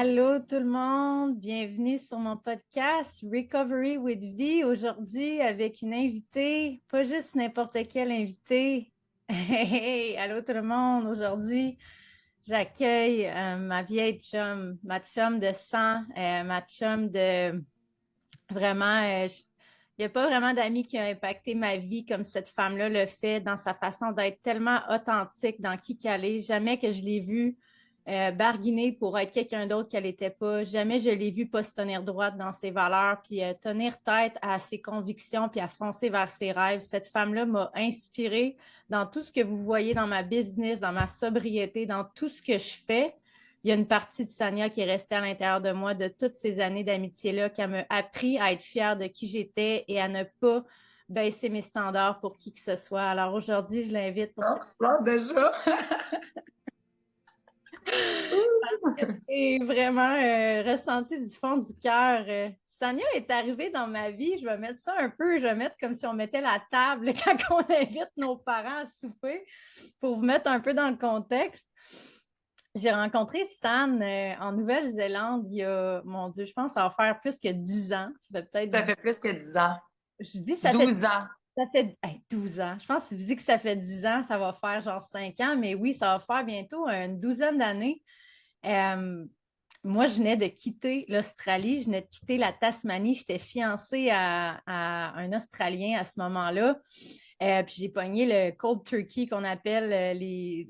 Allô tout le monde, bienvenue sur mon podcast Recovery with V. Aujourd'hui avec une invitée, pas juste n'importe quelle invitée. Hey, allô tout le monde, aujourd'hui j'accueille ma vieille chum, ma chum de sang, ma chum de vraiment, il n'y a pas vraiment d'amis qui ont impacté ma vie comme cette femme-là le fait dans sa façon d'être tellement authentique dans qui qu'elle est. Jamais que je l'ai vue barguiner pour être quelqu'un d'autre qu'elle n'était pas. Jamais je l'ai vue pas se tenir droite dans ses valeurs, puis tenir tête à ses convictions, puis à foncer vers ses rêves. Cette femme-là m'a inspirée dans tout ce que vous voyez dans ma business, dans ma sobriété, dans tout ce que je fais. Il y a une partie de Sania qui est restée à l'intérieur de moi de toutes ces années d'amitié-là, qui m'a appris à être fière de qui j'étais et à ne pas baisser mes standards pour qui que ce soit. Alors aujourd'hui, je l'invite pour Non, cette... tu pleures déjà. Et vraiment ressenti du fond du cœur. Sania est arrivée dans ma vie, je vais mettre ça un peu, je vais mettre comme si on mettait la table quand on invite nos parents à souper pour vous mettre un peu dans le contexte. J'ai rencontré San en Nouvelle-Zélande il y a, mon Dieu, je pense que ça va faire plus que 10 ans. Ça fait peut-être, Ça fait plus que 10 ans. je dis, 12 ans. ça fait 12 ans. Je pense que si je dis que ça fait 10 ans, ça va faire genre 5 ans, mais oui, ça va faire bientôt une douzaine d'années. Euh, Moi, je venais de quitter l'Australie, je venais de quitter la Tasmanie. J'étais fiancée à un Australien à ce moment-là. Puis j'ai pogné le cold turkey qu'on appelle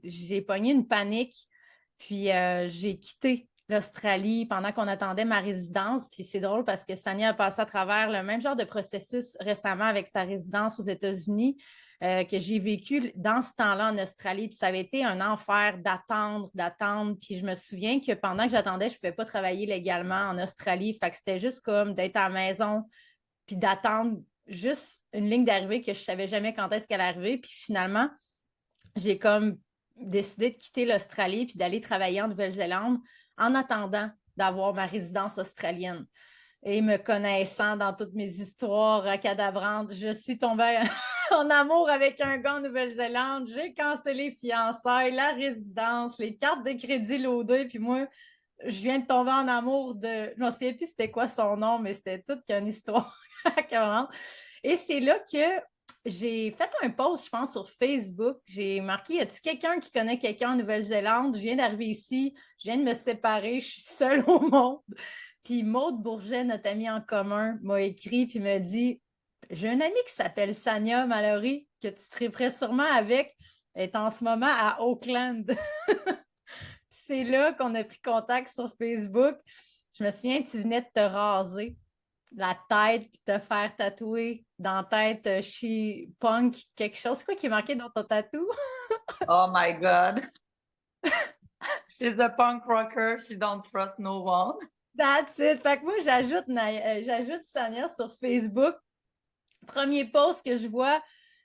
J'ai pogné une panique. Puis j'ai quitté l'Australie pendant qu'on attendait ma résidence. Puis c'est drôle parce que Sania a passé à travers le même genre de processus récemment avec sa résidence aux États-Unis. Que j'ai vécu dans ce temps-là en Australie. Puis ça avait été un enfer d'attendre. Puis je me souviens que pendant que j'attendais, je ne pouvais pas travailler légalement en Australie. Fait que c'était juste comme d'être à la maison puis d'attendre juste une ligne d'arrivée que je ne savais jamais quand est-ce qu'elle arrivait. Puis finalement, j'ai comme décidé de quitter l'Australie puis d'aller travailler en Nouvelle-Zélande en attendant d'avoir ma résidence australienne. Et me connaissant dans toutes mes histoires cadavrantes, je suis tombée en amour avec un gars en Nouvelle-Zélande. J'ai cancellé fiançailles, la résidence, les cartes de crédit loadées. Puis moi, je viens de tomber en amour de... Je ne me souviens plus c'était quoi son nom, mais c'était toute qu'une histoire. Et c'est là que j'ai fait un post, je pense, sur Facebook. J'ai marqué, y a-t-il quelqu'un qui connaît quelqu'un en Nouvelle-Zélande? Je viens d'arriver ici, je viens de me séparer, je suis seule au monde. Puis Maude Bourget, notre amie en commun, m'a écrit puis me dit, j'ai un ami qui s'appelle Sania Mallory, que tu triperais sûrement avec, elle est en ce moment à Auckland. C'est là qu'on a pris contact sur Facebook. Je me souviens que tu venais de te raser la tête puis te faire tatouer dans la tête chez Punk, quelque chose. C'est quoi qui est marqué dans ton tatou? Oh my God. She's a punk rocker. She don't trust no one. That's it. Fait que moi, j'ajoute Sania sur Facebook. Premier post que je vois,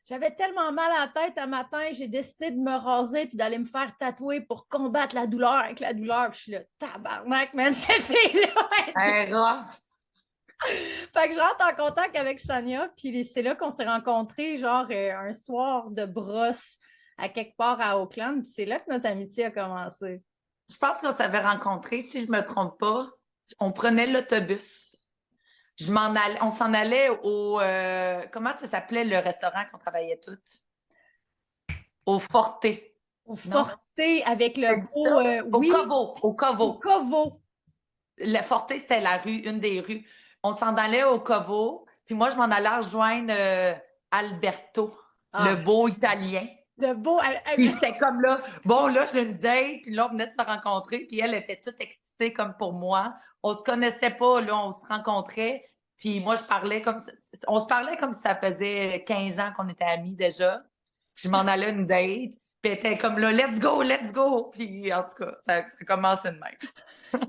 j'avais tellement mal à la tête un matin, j'ai décidé de me raser puis d'aller me faire tatouer pour combattre la douleur avec la douleur. Puis je suis là, tabarnak, man, cette fille-là! Un rough. Fait que je rentre en contact avec Sania, puis c'est là qu'on s'est rencontrés, genre un soir de brosse à quelque part à Auckland, puis c'est là que notre amitié a commencé. Je pense qu'on s'avait rencontrés, si je me trompe pas. On prenait l'autobus. On s'en allait au, comment ça s'appelait le restaurant qu'on travaillait toutes? Au Forte. Au Non? Forte, avec le T'as dit beau, ça? Au oui, Covo. Au au Covo. Kovo. Le Forte, c'était la rue, une des rues. On s'en allait au Covo, puis moi, je m'en allais rejoindre Alberto, le Ah, beau Italien. de beau. Puis j'étais comme là, bon, là, j'ai une date, puis là, on venait de se rencontrer, puis elle était toute excitée comme pour moi. On se connaissait pas, là, on se rencontrait, puis moi, on se parlait comme si ça faisait 15 ans qu'on était amis déjà. Puis je m'en allais à une date, puis elle était comme là, let's go! Puis en tout cas, ça commençait de même.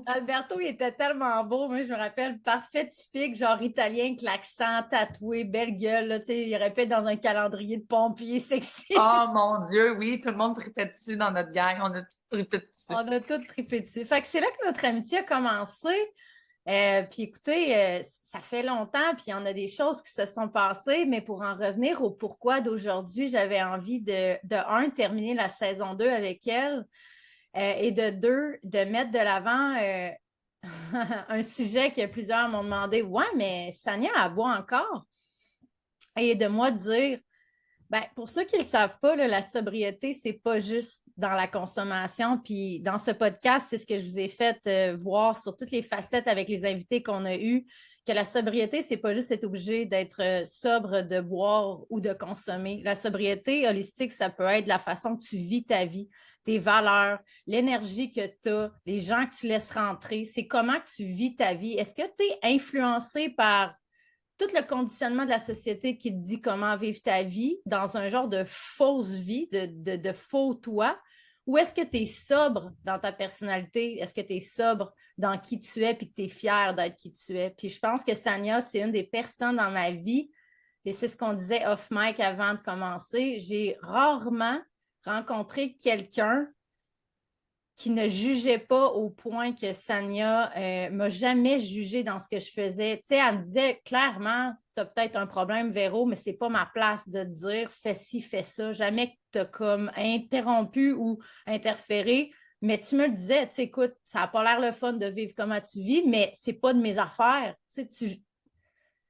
Alberto, il était tellement beau. Moi, je me rappelle, parfait, typique, genre italien, avec l'accent, tatoué, belle gueule. Là, tu sais, il aurait pu être dans un calendrier de pompier sexy. Oh mon Dieu, oui, tout le monde tripait dessus dans notre gang. On a tous trippé dessus. On a tout trippé dessus. Fait que c'est là que notre amitié a commencé. Puis écoutez, ça fait longtemps, puis il y en a des choses qui se sont passées, mais pour en revenir au pourquoi d'aujourd'hui, j'avais envie de terminer la saison 2 avec elle, et de deux, de mettre de l'avant un sujet que plusieurs m'ont demandé, ouais, mais Sania, elle boit encore. Et de moi dire, ben, pour ceux qui ne le savent pas, là, la sobriété, c'est pas juste dans la consommation. Puis dans ce podcast, c'est ce que je vous ai fait voir sur toutes les facettes avec les invités qu'on a eus, que la sobriété, c'est pas juste être obligé d'être sobre, de boire ou de consommer. La sobriété holistique, ça peut être la façon que tu vis ta vie, tes valeurs, l'énergie que tu as, les gens que tu laisses rentrer. C'est comment que tu vis ta vie. Est-ce que tu es influencé par tout le conditionnement de la société qui te dit comment vivre ta vie dans un genre de fausse vie, de faux toi, ou est-ce que tu es sobre dans ta personnalité? Est-ce que tu es sobre dans qui tu es puis que tu es fier d'être qui tu es? Puis je pense que Sania, c'est une des personnes dans ma vie, et c'est ce qu'on disait off mic avant de commencer, j'ai rarement rencontré quelqu'un qui ne jugeait pas au point que Sania m'a jamais jugé dans ce que je faisais. Tu sais, elle me disait clairement, tu as peut-être un problème, Véro, mais c'est pas ma place de te dire fais ci, fais ça. Jamais que tu as comme interrompu ou interféré. Mais tu me le disais, tu sais, écoute, ça n'a pas l'air le fun de vivre comment tu vis, mais c'est pas de mes affaires. Tu sais,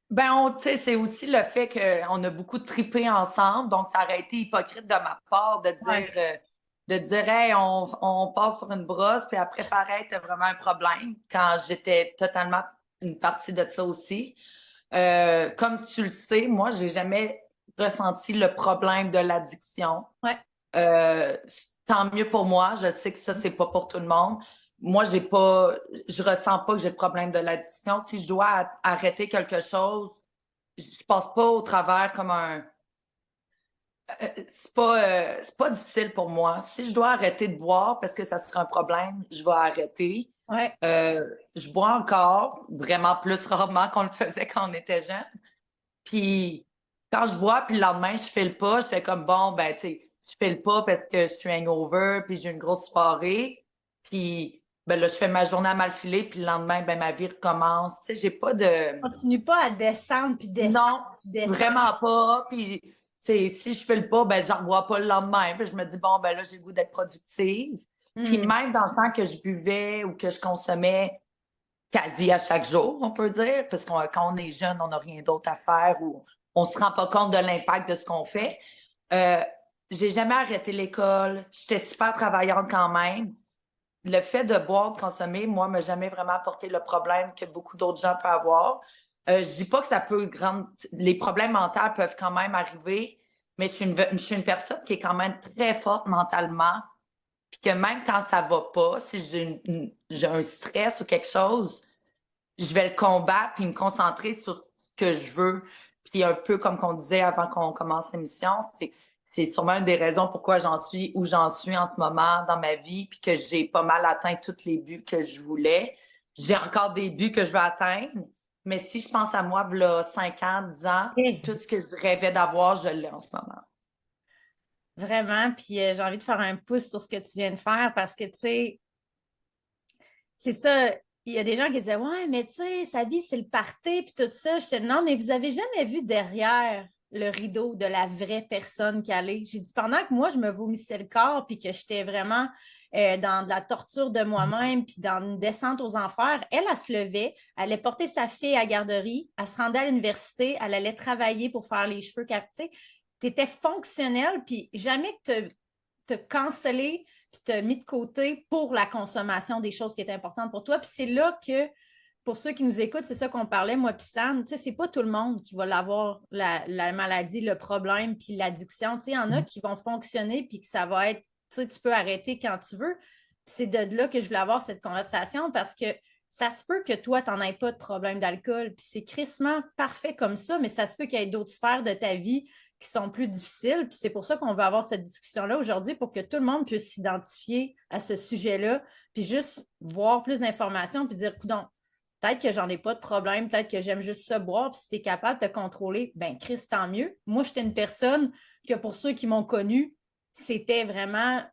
Ben, tu sais, c'est aussi le fait qu'on a beaucoup tripé ensemble, donc ça aurait été hypocrite de ma part ouais. de dire, hey, on passe sur une brosse, puis après, pareil, t'as vraiment un problème, quand j'étais totalement une partie de ça aussi. Comme tu le sais, moi, j'ai jamais ressenti le problème de l'addiction. Ouais. Euh, Tant mieux pour moi, je sais que ça, c'est pas pour tout le monde. Moi, je ressens pas que j'ai le problème de l'addiction. Si je dois arrêter quelque chose, je passe pas au travers comme c'est pas difficile pour moi. Si je dois arrêter de boire parce que ça serait un problème, je vais arrêter. Ouais. Je bois encore, vraiment plus rarement qu'on le faisait quand on était jeune. Puis quand je bois, puis le lendemain, je file pas, je fais comme bon, ben, tu sais, je file pas parce que je suis hangover, puis j'ai une grosse soirée. Puis ben là, je fais ma journée à mal filer, puis le lendemain, ben, ma vie recommence. Tu sais, j'ai pas de. Continue pas à descendre, puis descendre, Non, puis descendre. vraiment pas. Puis, tu sais, si je file pas, ben, je rebois pas le lendemain. Puis je me dis, bon, ben là, j'ai le goût d'être productive. Puis Hmm. même dans le temps que je buvais ou que je consommais quasi à chaque jour, on peut dire, parce que quand on est jeune, on n'a rien d'autre à faire ou on se rend pas compte de l'impact de ce qu'on fait. Euh, j'ai jamais arrêté l'école. J'étais super travaillante quand même. Le fait de boire, de consommer, moi, m'a jamais vraiment apporté le problème que beaucoup d'autres gens peuvent avoir. Je dis pas que ça peut les problèmes mentaux peuvent quand même arriver, mais je suis une personne qui est quand même très forte mentalement. Puis que même quand ça va pas, si j'ai un stress ou quelque chose, je vais le combattre puis me concentrer sur ce que je veux. Puis un peu comme qu'on disait avant qu'on commence l'émission, c'est sûrement une des raisons pourquoi j'en suis où j'en suis en ce moment dans ma vie, puis que j'ai pas mal atteint tous les buts que je voulais. J'ai encore des buts que je veux atteindre, mais si je pense à moi, voilà 5 ans, 10 ans, tout ce que je rêvais d'avoir, je l'ai en ce moment. Vraiment, puis j'ai envie de faire un pouce sur ce que tu viens de faire parce que, tu sais, c'est ça, il y a des gens qui disaient, ouais, mais tu sais, sa vie, c'est le party, puis tout ça. Je dis, non, mais vous avez jamais vu derrière le rideau de la vraie personne qu'elle est. J'ai dit, pendant que moi, je me vomissais le corps, puis que j'étais vraiment dans de la torture de moi-même, puis dans une descente aux enfers, elle se levait, elle allait porter sa fille à la garderie, elle se rendait à l'université, elle allait travailler pour faire les cheveux, tu sais, tu étais fonctionnelle, puis jamais que te canceller puis te mis de côté pour la consommation des choses qui étaient importantes pour toi. Puis c'est là que, pour ceux qui nous écoutent, c'est ça qu'on parlait, moi puis Sam, tu sais, c'est pas tout le monde qui va l'avoir, la maladie, le problème, puis l'addiction. Tu sais, il y en a qui vont fonctionner, puis que ça va être, tu sais, tu peux arrêter quand tu veux. Puis c'est de là que je voulais avoir cette conversation parce que ça se peut que toi, tu n'en aies pas de problème d'alcool, puis c'est crissement parfait comme ça, mais ça se peut qu'il y ait d'autres sphères de ta vie qui sont plus difficiles. Puis c'est pour ça qu'on veut avoir cette discussion-là aujourd'hui pour que tout le monde puisse s'identifier à ce sujet-là, puis juste voir plus d'informations, puis dire, coudonc, peut-être que j'en ai pas de problème, peut-être que j'aime juste ça boire, puis si tu es capable de te contrôler, ben Chris, tant mieux. Moi, j'étais une personne que pour ceux qui m'ont connue, c'était vraiment.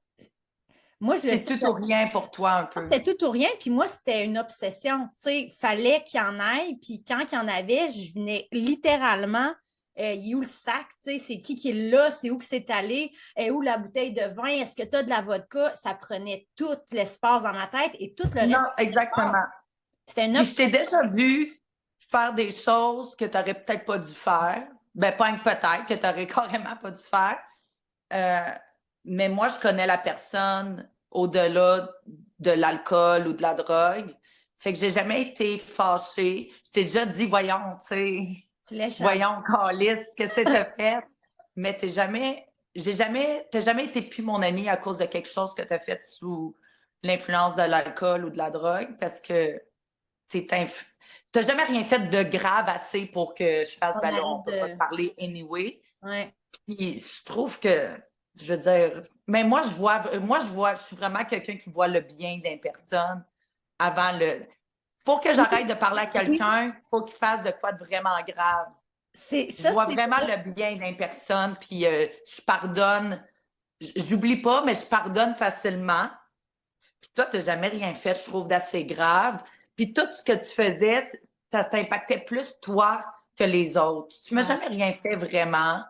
Moi, je le C'est sais. tout ou rien pour toi un peu. C'était tout ou rien, puis moi, c'était une obsession. Tu sais, fallait qu'il y en ait, puis quand il y en avait, je venais littéralement, il est où le sac, tu sais, c'est qui est là, c'est où que c'est allé, où la bouteille de vin, est-ce que tu as de la vodka? Ça prenait tout l'espace dans ma tête et tout le reste Non, de l'espace. exactement. C'était une Puis je t'ai obsession. déjà vu faire des choses que tu n'aurais peut-être pas dû faire. Ben, pas que peut-être, que tu n'aurais carrément pas dû faire. Euh, mais moi, je connais la personne au-delà de l'alcool ou de la drogue. Fait que j'ai jamais été fâchée. Je t'ai déjà dit, voyons, tu sais, Tu l'échappes. voyons, Calice, qu'est-ce que t'as fait? Mais t'as jamais été plus mon ami à cause de quelque chose que t'as fait sous l'influence de l'alcool ou de la drogue parce que t'as jamais rien fait de grave assez pour que je fasse, On ben là, on arrête peut pas te de. parler anyway. Ouais. Puis je trouve que, je veux dire, mais je suis vraiment quelqu'un qui voit le bien d'une personne avant le. Pour que Oui, j'arrête de parler à oui. quelqu'un, faut qu'il fasse de quoi de vraiment grave. Je Ça, vois c'est vraiment vrai. le bien d'une personne, puis je pardonne. J'oublie pas, mais je pardonne facilement. Puis toi, tu n'as jamais rien fait, je trouve, d'assez grave. Puis tout ce que tu faisais, ça t'impactait plus toi que les autres. Tu m'as Ouais. jamais rien fait vraiment.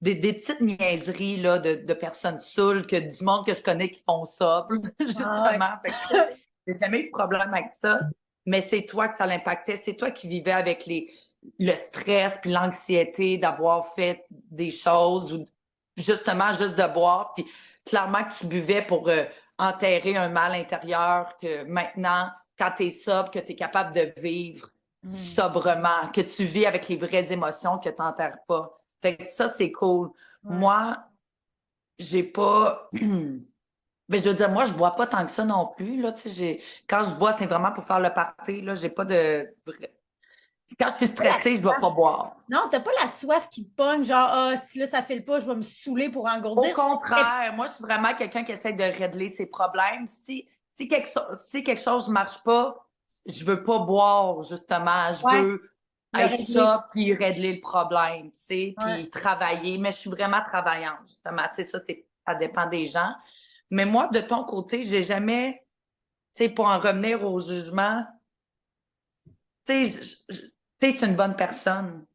Des petites niaiseries là, de personnes saoules, que du monde que je connais qui font ça, Ah, ouais. justement. Fait que j'ai jamais eu de problème avec ça. Mais c'est toi que ça l'impactait. C'est toi qui vivais avec le stress puis l'anxiété d'avoir fait des choses ou justement juste de boire. Puis clairement que tu buvais pour enterrer un mal intérieur que maintenant, quand tu es sobre, que tu es capable de vivre Mm. sobrement, que tu vis avec les vraies émotions que tu n'enterres pas. Fait que ça, c'est cool. Ouais. Moi, j'ai pas. Mais je veux dire, moi, je bois pas tant que ça non plus. Là, tu sais, quand je bois, c'est vraiment pour faire le party. Là, j'ai pas de. Quand je suis stressée, je dois pas boire. Non, t'as pas la soif qui te pogne, genre, ah, si là, ça fait le pas, je vais me saouler pour Au engourdir. contraire, moi, je suis vraiment quelqu'un qui essaie de régler ses problèmes. Si quelque chose ne marche pas, je veux pas boire, justement. Je Ouais, veux le être régler. ça, puis régler le problème, tu sais, Ouais. puis travailler. Mais je suis vraiment travaillante, justement. Tu sais, ça dépend des gens. Mais moi, de ton côté, j'ai jamais, tu sais, pour en revenir au jugement, tu sais, t'es une bonne personne.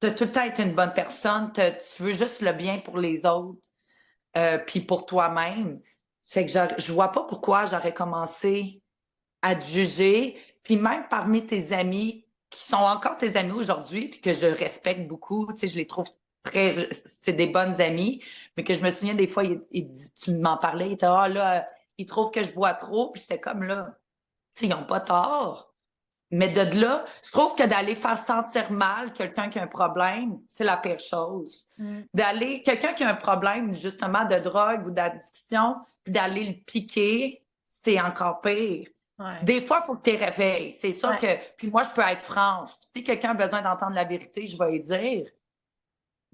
Tu as tout le temps été une bonne personne. Tu veux juste le bien pour les autres. Puis pour toi-même. Fait que je vois pas pourquoi j'aurais commencé à te juger. Puis même parmi tes amis, qui sont encore tes amis aujourd'hui, puis que je respecte beaucoup, tu sais, je les trouve c'est des bonnes amies, mais que je me souviens des fois, tu m'en parlais, il était, ah là, ils trouvent que je bois trop, puis j'étais comme là, tu sais, ils n'ont pas tort. Mais de là, je trouve que d'aller faire sentir mal quelqu'un qui a un problème, c'est la pire chose. Mm. Quelqu'un qui a un problème justement de drogue ou d'addiction, puis d'aller le piquer, c'est encore pire. Ouais. Des fois, il faut que tu les réveilles. C'est sûr Ouais. que, puis moi, je peux être franche. Si quelqu'un a besoin d'entendre la vérité, je vais lui dire,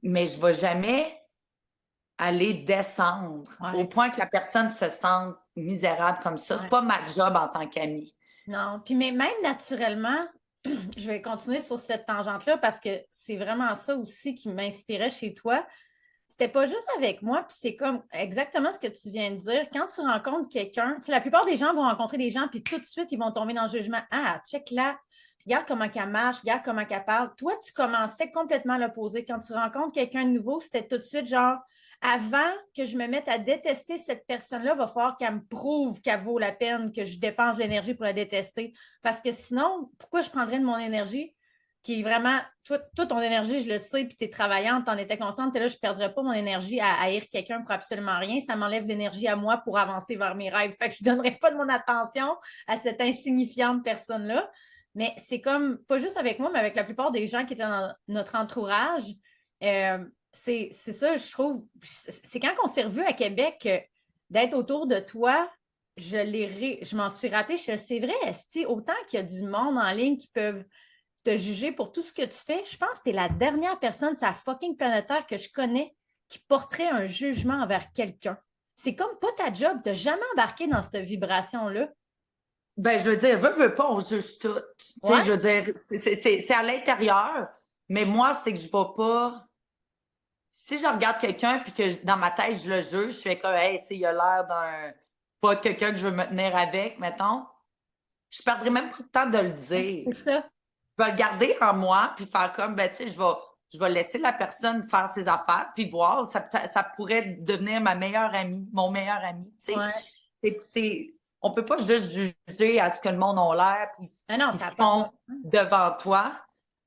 mais je ne vais jamais aller descendre au Ouais. point que la personne se sente misérable comme ça. C'est Ouais. pas ma job en tant qu'amie. Non, puis mais même naturellement, je vais continuer sur cette tangente-là parce que c'est vraiment ça aussi qui m'inspirait chez toi. C'était pas juste avec moi, puis c'est comme exactement ce que tu viens de dire. Quand tu rencontres quelqu'un, tu sais, la plupart des gens vont rencontrer des gens, puis tout de suite, ils vont tomber dans le jugement. Ah, check là, regarde comment elle marche, regarde comment elle parle. Toi, tu commençais complètement à l'opposé. Quand tu rencontres quelqu'un de nouveau, c'était tout de suite genre, avant que je me mette à détester cette personne-là, il va falloir qu'elle me prouve qu'elle vaut la peine, que je dépense de l'énergie pour la détester. Parce que sinon, pourquoi je prendrais de mon énergie qui est vraiment, toi ton énergie, je le sais, puis tu es travaillante, tu en étais consciente, et là, je ne perdrais pas mon énergie à haïr quelqu'un pour absolument rien. Ça m'enlève l'énergie à moi pour avancer vers mes rêves. Fait que je ne donnerais pas de mon attention à cette insignifiante personne-là. Mais c'est comme, pas juste avec moi, mais avec la plupart des gens qui étaient dans notre entourage. C'est ça, je trouve. C'est quand on s'est revus à Québec d'être autour de toi, je m'en suis rappelé, c'est vrai, Esti, autant qu'il y a du monde en ligne qui peuvent te juger pour tout ce que tu fais, je pense que tu es la dernière personne sur la fucking planète Terre que je connais qui porterait un jugement envers quelqu'un. C'est comme pas ta job, tu n'as jamais embarqué dans cette vibration-là. Ben, je veux dire, veux pas, on juge tout. Tu sais, Ouais? je veux dire, c'est à l'intérieur, mais moi, c'est que je vais pas. Si je regarde quelqu'un puis que dans ma tête, je le juge, je fais comme, hey, tu sais, il a l'air d'un. Pas quelqu'un que je veux me tenir avec, mettons. Je perdrai même pas le temps de le C'est dire. ça. Je vais le garder en moi puis faire comme, ben, tu sais, je vais laisser la personne faire ses affaires puis voir, ça pourrait devenir ma meilleure amie, mon meilleur ami, tu sais. Ouais. C'est on peut pas juste juger à ce que le monde a l'air puis Ah non, ce ça qu'ils n'a pas de bon font sens. devant toi.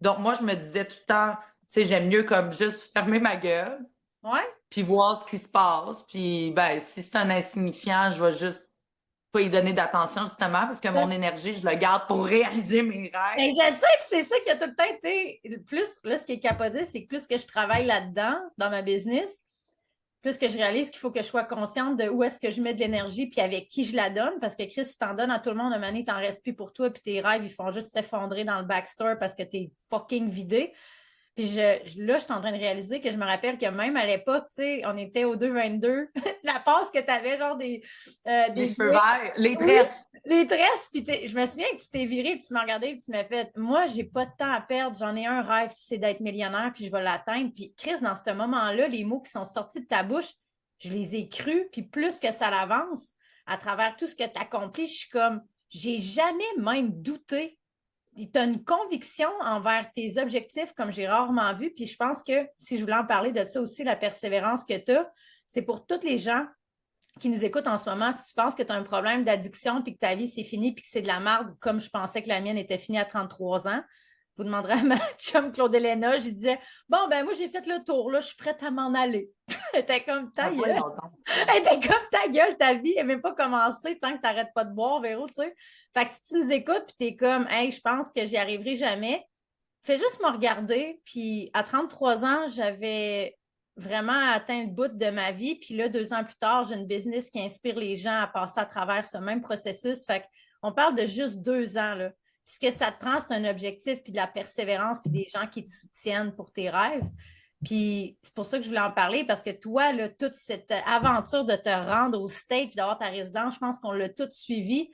Donc, moi, je me disais tout le temps, tu sais, j'aime mieux comme juste fermer ma gueule Ouais. puis voir ce qui se passe. Puis, ben, si c'est un insignifiant, je vais juste pas y donner d'attention, justement, parce que mon énergie, je le garde pour réaliser mes rêves. Mais je sais, puis c'est ça qui a tout le temps été. Plus, là, ce qui est capoté, c'est que plus que je travaille là-dedans, dans ma business, plus que je réalise qu'il faut que je sois consciente de où est-ce que je mets de l'énergie puis avec qui je la donne. Parce que Chris, si t'en donnes à tout le monde, à un moment donné, t'en restes plus pour toi, puis tes rêves, ils font juste s'effondrer dans le backstore parce que t'es fucking vidé. Puis là, je suis en train de réaliser que je me rappelle que même à l'époque, tu sais, on était au 2,22, la passe que tu avais, genre Les des cheveux verts, les oui, tresses. les tresses. Puis je me souviens que tu t'es viré, puis tu m'as regardé, puis tu m'as fait, moi, j'ai pas de temps à perdre, j'en ai un rêve, c'est d'être millionnaire, puis je vais l'atteindre. Puis Chris, dans ce moment-là, les mots qui sont sortis de ta bouche, je les ai crus, puis plus que ça l'avance, à travers tout ce que tu as accompli, je suis comme, j'ai jamais même douté tu as une conviction envers tes objectifs comme j'ai rarement vu. Puis je pense que si je voulais en parler de ça aussi, la persévérance que tu as, c'est pour tous les gens qui nous écoutent en ce moment. Si tu penses que tu as un problème d'addiction puis que ta vie c'est fini puis que c'est de la merde, comme je pensais que la mienne était finie à 33 ans, vous demanderez à ma chum Claude Elena, je disais bon, ben moi j'ai fait le tour, là, je suis prête à m'en aller. Elle était comme ta Ah, gueule. voyons donc. Elle était comme ta gueule, ta vie n'est même pas commencé tant que tu n'arrêtes pas de boire, Véro, tu sais. Fait que si tu nous écoutes puis tu es comme hey, je pense que j'y arriverai jamais, fais juste me regarder. Puis à 33 ans, j'avais vraiment atteint le bout de ma vie. Puis là, 2 ans plus tard, j'ai une business qui inspire les gens à passer à travers ce même processus. Fait qu'on parle de juste 2 ans, là. Puis ce que ça te prend, c'est un objectif, puis de la persévérance, puis des gens qui te soutiennent pour tes rêves. Puis c'est pour ça que je voulais en parler, parce que toi, là, toute cette aventure de te rendre au state puis d'avoir ta résidence, je pense qu'on l'a tout suivi.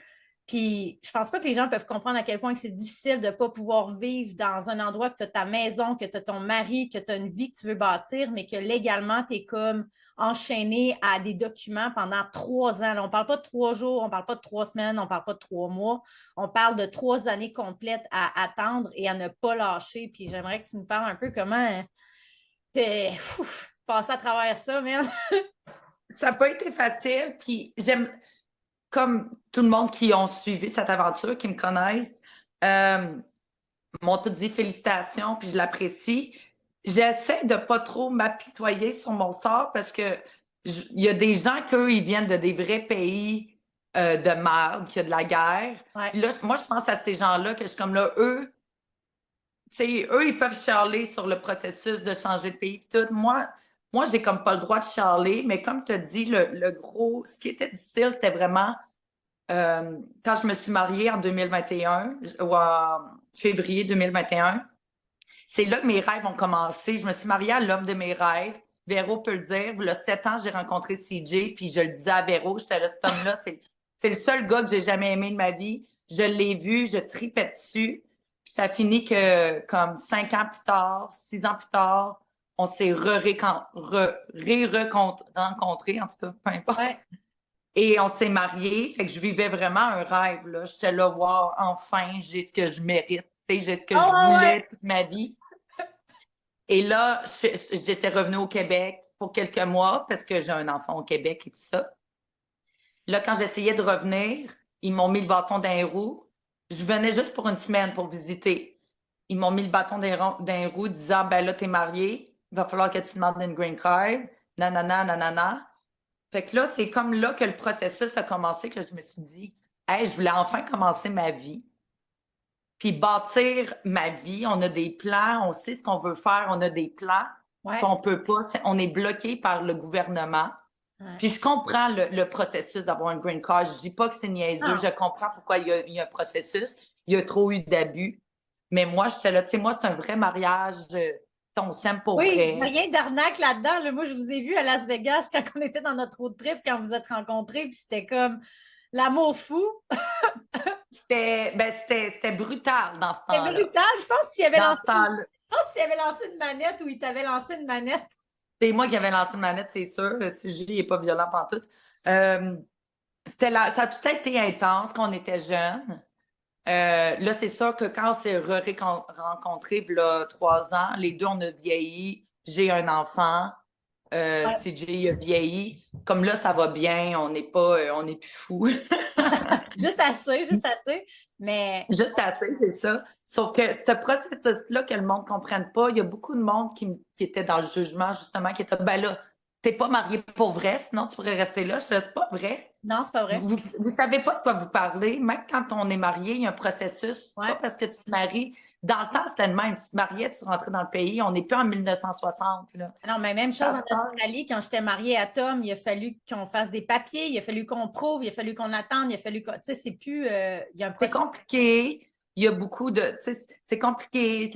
Puis je pense pas que les gens peuvent comprendre à quel point c'est difficile de ne pas pouvoir vivre dans un endroit que tu as ta maison, que tu as ton mari, que tu as une vie que tu veux bâtir, mais que légalement, tu es comme enchaîné à des documents pendant 3 ans. Là, on ne parle pas de 3 jours, on ne parle pas de 3 semaines, on ne parle pas de 3 mois. On parle de 3 années complètes à attendre et à ne pas lâcher. Puis j'aimerais que tu me parles un peu comment t'es passé à travers ça, man. Ça n'a pas été facile, puis j'aime, comme tout le monde qui ont suivi cette aventure, qui me connaissent, m'ont tout dit félicitations, puis je l'apprécie. J'essaie de pas trop m'apitoyer sur mon sort parce que il y a des gens qu'eux, ils viennent de des vrais pays de merde, qu'il y a de la guerre. Ouais. Puis là, moi, je pense à ces gens-là que je suis comme là, eux, tu sais, eux, ils peuvent chialer sur le processus de changer de pays. Pis tout. Moi, j'ai comme pas le droit de chialer, mais comme tu as dit, le gros, ce qui était difficile, c'était vraiment quand je me suis mariée en 2021, ou en février 2021, c'est là que mes rêves ont commencé. Je me suis mariée à l'homme de mes rêves. Véro peut le dire. Il y a 7 ans, j'ai rencontré CJ, puis je le disais à Véro, j'étais là, cet homme-là, c'est le seul gars que j'ai jamais aimé de ma vie. Je l'ai vu, je tripais dessus. Puis ça finit que, comme 5 ans plus tard, 6 ans plus tard, on s'est rencontrés, en tout cas, peu importe. Ouais. Et on s'est mariés. Fait que je vivais vraiment un rêve, là. J'étais là, wow, enfin, j'ai ce que je mérite. Tu sais, j'ai ce que je Oh, ouais, voulais toute ma vie. Et là, j'étais revenue au Québec pour quelques mois parce que j'ai un enfant au Québec et tout ça. Là, quand j'essayais de revenir, ils m'ont mis le bâton dans les roues. Je venais juste pour une semaine pour visiter. Ils m'ont mis le bâton dans les roues disant, ben là, t'es marié, il va falloir que tu demandes une green card, nanana, nanana. Fait que là, c'est comme là que le processus a commencé, que je me suis dit, hey, je voulais enfin commencer ma vie. Puis bâtir ma vie, on a des plans, on sait ce qu'on veut faire, on a des plans, ouais. puis on peut pas, on est bloqué par le gouvernement. Ouais. Puis je comprends le processus d'avoir un green card. Je dis pas que c'est niaiseux, Non. je comprends pourquoi il y a un processus. Il y a trop eu d'abus. Mais moi, j'étais là, tu sais, moi, c'est un vrai mariage. On s'aime pour Oui, il n'y a vrai. rien d'arnaque là-dedans. Là. Moi, je vous ai vu à Las Vegas quand on était dans notre road trip, quand vous êtes rencontrés, puis c'était comme l'amour fou. C'était brutal dans ce C'était temps-là. brutal. Je pense qu'il avait Dans lancé ce temps-là. je pense qu'il avait lancé une manette ou il t'avait lancé une manette. C'est moi qui avais lancé une manette, c'est sûr. Le CJ n'est pas violent pantoute. Ça a tout été intense quand on était jeunes. Là, c'est sûr que quand on s'est rencontrés, il y a 3 ans, les deux, on a vieilli. J'ai un enfant. Ouais. CJ a vieilli. Comme là, ça va bien, on n'est plus fous. Juste assez, juste assez. Mais Juste assez, c'est ça. Sauf que ce processus-là que le monde ne comprenne pas, il y a beaucoup de monde qui était dans le jugement, justement, qui était, ben là, t'es pas marié pour vrai, sinon tu pourrais rester là. Je dis, c'est pas vrai. non, c'est pas vrai. Vous savez pas de quoi vous parlez. Même quand on est marié, il y a un processus. Pas Ouais. parce que tu te maries. Dans le temps, c'était le même. Tu te mariais, tu rentrais dans le pays. On n'est plus en 1960, là. Non, mais même chose en Australie, quand j'étais mariée à Tom, il a fallu qu'on fasse des papiers, il a fallu qu'on prouve, il a fallu qu'on attende, il a fallu qu'on. Tu sais, c'est plus. Il y a un C'est processus. compliqué. Il y a beaucoup de. Tu sais, c'est compliqué.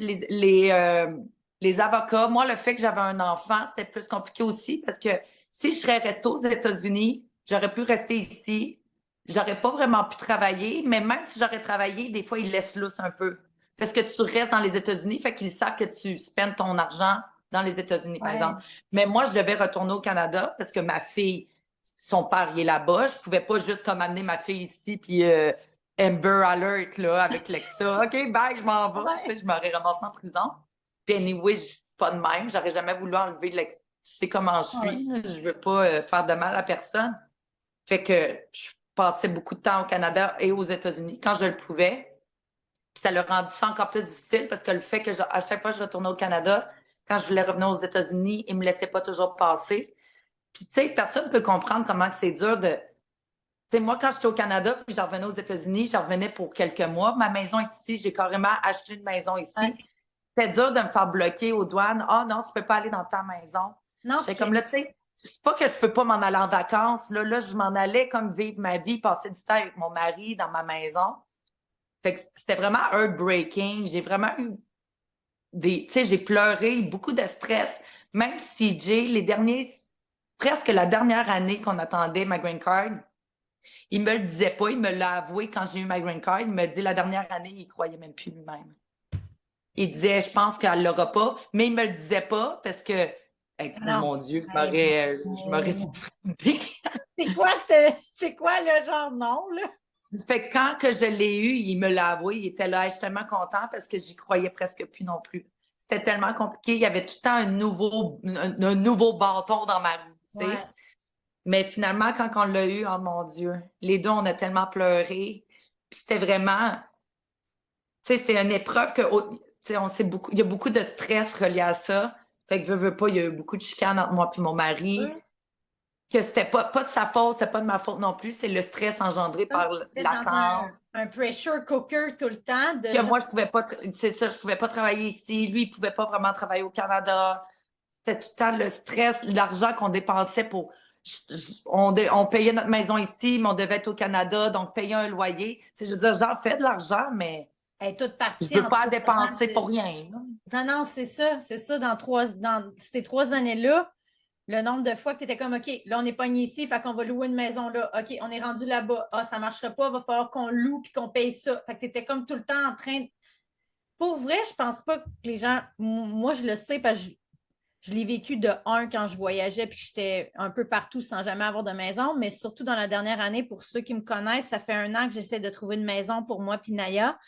Les avocats. Moi, le fait que j'avais un enfant, c'était plus compliqué aussi parce que si je serais restée aux États-Unis, j'aurais pu rester ici. J'aurais pas vraiment pu travailler, mais même si j'aurais travaillé, des fois, ils laissent lousse un peu. Parce que tu restes dans les États-Unis, fait qu'ils savent que tu spendes ton argent dans les États-Unis, par Ouais. exemple. Mais moi, je devais retourner au Canada parce que ma fille, son père, il est là-bas. Je pouvais pas juste comme amener ma fille ici puis Amber Alert là, avec Lexa. OK, bye, je m'en vais. Tu Ouais. sais, je m'aurais ramassé en prison. Puis anyway, je suis pas de même. J'aurais jamais voulu enlever Lexa. Tu sais comment je Ouais. suis. Là. Je veux pas faire de mal à personne. Fait que je passais beaucoup de temps au Canada et aux États-Unis quand je le pouvais. Puis ça l'a rendu ça encore plus difficile parce que le fait que à chaque fois que je retournais au Canada, quand je voulais revenir aux États-Unis, ils me laissaient pas toujours passer. Puis tu sais, personne ne peut comprendre comment c'est dur de sais, moi, quand j'étais au Canada, puis je revenais aux États-Unis, je revenais pour quelques mois. Ma maison est ici. J'ai carrément acheté une maison Ouais. ici. C'était dur de me faire bloquer aux douanes. Ah non, tu peux pas aller dans ta maison. Non, J'étais comme c'est. là, tu sais, c'est pas que je peux pas m'en aller en vacances. Là, je m'en allais comme vivre ma vie, passer du temps avec mon mari dans ma maison. Fait que c'était vraiment heartbreaking. J'ai vraiment eu tu sais, j'ai pleuré, beaucoup de stress. Même si Jay, presque la dernière année qu'on attendait ma green card, il me le disait pas, il me l'a avoué quand j'ai eu ma green card. Il me dit la dernière année, il croyait même plus lui-même. Il disait, je pense qu'elle l'aura pas, mais il me le disait pas parce que, Non. mon Dieu, Ouais. je m'aurais suicidé. C'est quoi le genre non, là? Fait que quand que je l'ai eu, il me l'a avoué, il était là, je suis tellement content parce que j'y croyais presque plus non plus. C'était tellement compliqué, il y avait tout le temps un nouveau bâton dans ma roue, tu Ouais. sais. Mais finalement, quand on l'a eu, oh mon Dieu, les deux, on a tellement pleuré. Puis c'était vraiment, tu sais, c'est une épreuve que, tu sais, on sait beaucoup, il y a beaucoup de stress relié à ça. Fait que veux pas, il y a eu beaucoup de chicanes entre moi et mon mari. Que c'était pas de sa faute, c'était pas de ma faute non plus. C'est le stress engendré par D'être dans l'attente. un pressure cooker tout le temps, de Que genre. moi, je pouvais pas, c'est ça, je pouvais pas travailler ici. Lui, il pouvait pas vraiment travailler au Canada. C'était tout le temps le stress, l'argent qu'on dépensait pour. On payait notre maison ici, mais on devait être au Canada, donc payer un loyer. Tu sais, je veux dire, j'en fais de l'argent, mais Elle est toute je partie veux en pas en 3 ans. dépenser pour rien. Là. Non, non, c'est ça. C'est ça, dans ces 3 années-là, le nombre de fois que tu étais comme, OK, là, on est pogné ici, fait qu'on va louer une maison là. OK, on est rendu là-bas. Ah, ça ne marchera pas, il va falloir qu'on loue puis qu'on paye ça. Fait que tu étais comme tout le temps en train de. Pour vrai, je pense pas que les gens. Moi, je le sais parce que je l'ai vécu de un quand je voyageais puis que j'étais un peu partout sans jamais avoir de maison, mais surtout dans la dernière année, pour ceux qui me connaissent, ça fait 1 an que j'essaie de trouver une maison pour moi puis Naya,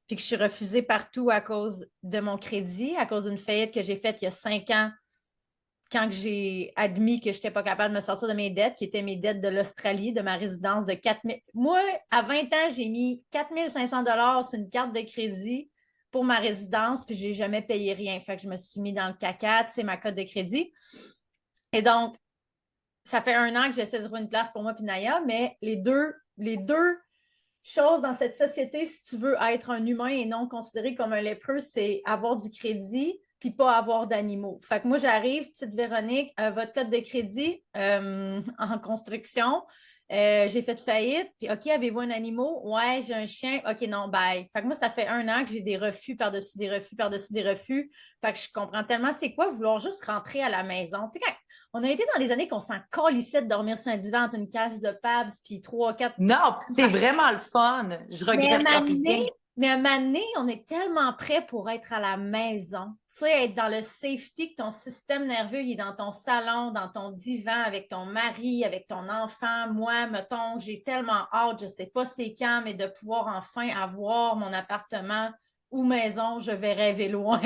puis que je suis refusée partout à cause de mon crédit, à cause d'une faillite que j'ai faite il y a 5 ans quand j'ai admis que je n'étais pas capable de me sortir de mes dettes, qui étaient mes dettes de l'Australie, de ma résidence de 4 000. Moi, à 20 ans, j'ai mis 4 500 sur une carte de crédit pour ma résidence, puis je n'ai jamais payé rien. Fait que je me suis mis dans le caca, c'est ma cote de crédit. Et donc, ça fait 1 an que j'essaie de trouver une place pour moi et Naya, mais les deux choses dans cette société, si tu veux être un humain et non considéré comme un lépreux, c'est avoir du crédit puis pas avoir d'animaux. Fait que moi, j'arrive, petite Véronique, votre code de crédit en construction. J'ai fait faillite, puis OK, avez-vous un animal? Ouais, j'ai un chien. OK, non, bye. Fait que moi, ça fait 1 an que j'ai des refus par-dessus des refus par-dessus des refus. Fait que je comprends tellement c'est quoi vouloir juste rentrer à la maison. Tu sais, quand on a été dans les années qu'on s'en calissait de dormir sur un divan entre une case de Pabs puis 3, 4. Non, c'est vraiment le fun. Je Mais à un regrette moment donné, rien. on est tellement prêt pour être à la maison. Tu sais, être dans le safety, que ton système nerveux il est dans ton salon, dans ton divan, avec ton mari, avec ton enfant. Moi, mettons, j'ai tellement hâte, je sais pas c'est quand, mais de pouvoir enfin avoir mon appartement ou maison, je vais rêver loin.